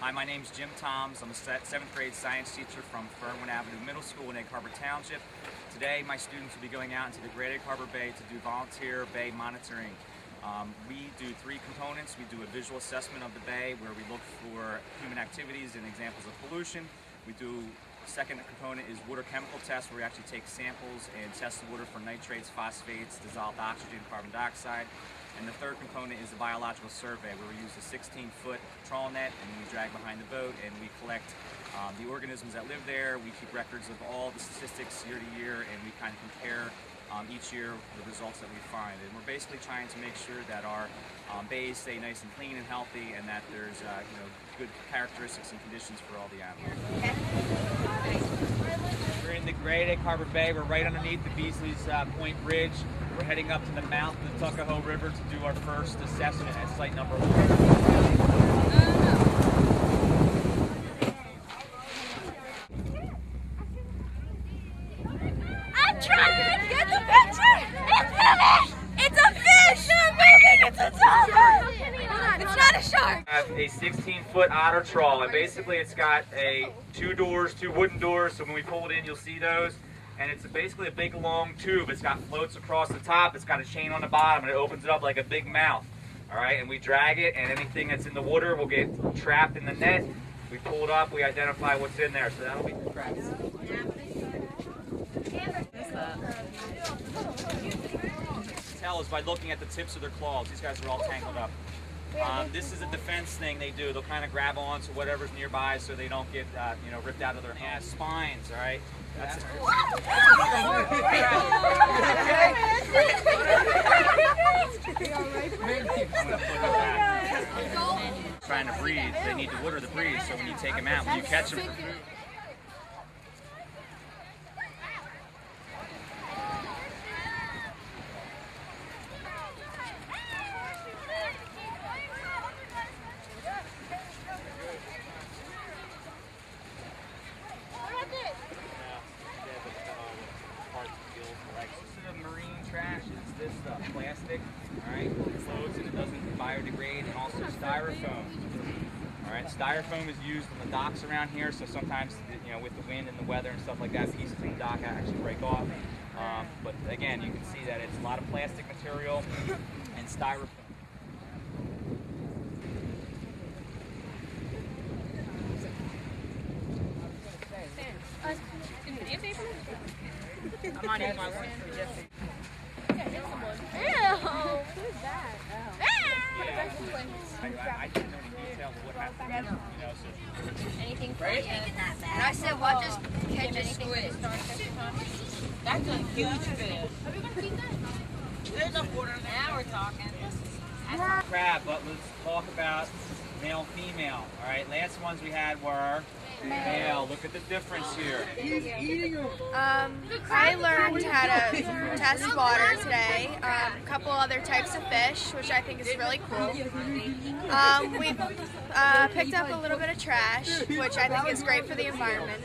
Hi, my name's Jim Toms. I'm a 7th grade science teacher from Fernwood Middle School in Egg Harbor Township. Today my students will be going out into the Great Egg Harbor Bay to do volunteer bay monitoring. We do 3 components. We do a visual assessment of the bay where we look for human activities and examples of pollution. We do second component is water chemical tests, where we actually take samples and test the water for nitrates, phosphates, dissolved oxygen, carbon dioxide. And the third component is the biological survey, where we use a 16-foot trawl net and we drag behind the boat and we collect the organisms that live there. We keep records of all the statistics year to year, and we kind of compare each year the results that we find. And we're basically trying to make sure that our bays stay nice and clean and healthy, and that there's good characteristics and conditions for all the animals. We're in the Great Egg Harbor Bay. We're right underneath the Beasley's Point Bridge. We're heading up to the mouth of the Tuckahoe River to do our first assessment at site number 1. I'm trying to get the picture! It's finished! It's a fish! They're moving! It's a dolphin! It's not a shark! We have a 16-foot otter trawl, and basically it's got 2 doors, 2 wooden doors, so when we pull it in you'll see those. And it's basically a big long tube. It's got floats across the top, it's got a chain on the bottom, and it opens it up like a big mouth. Alright, and we drag it, and anything that's in the water will get trapped in the net. We pull it up, we identify what's in there, so that'll be the crabs. Tell is by looking at the tips of their claws. These guys are all tangled up. This is a defense thing they do. They'll kind of grab on to whatever's nearby so they don't get ripped out of their hands. Spines, all right? That's it. Trying to breathe, they need the water to breathe, so when you take them out, when you catch them for food. This plastic, all right, floats and it doesn't biodegrade, and also styrofoam. All right, styrofoam is used on the docks around here, so sometimes, with the wind and the weather and stuff like that, pieces of the dock actually break off. But again, you can see that it's a lot of plastic material and styrofoam. I'm not eating my lunch for Jesse. Ew! Who's that? I didn't know the details of what happened. Anything for right? you? And I said, what does catch a squid? That's a huge fish. Are we going to keep that? There's a water there. Now we're talking. Crab, but let's talk about male, female. All right, last ones we had were male. Look at the difference here. I learned how to test water today. A couple other types of fish, which I think is really cool. We picked up a little bit of trash, which I think is great for the environment.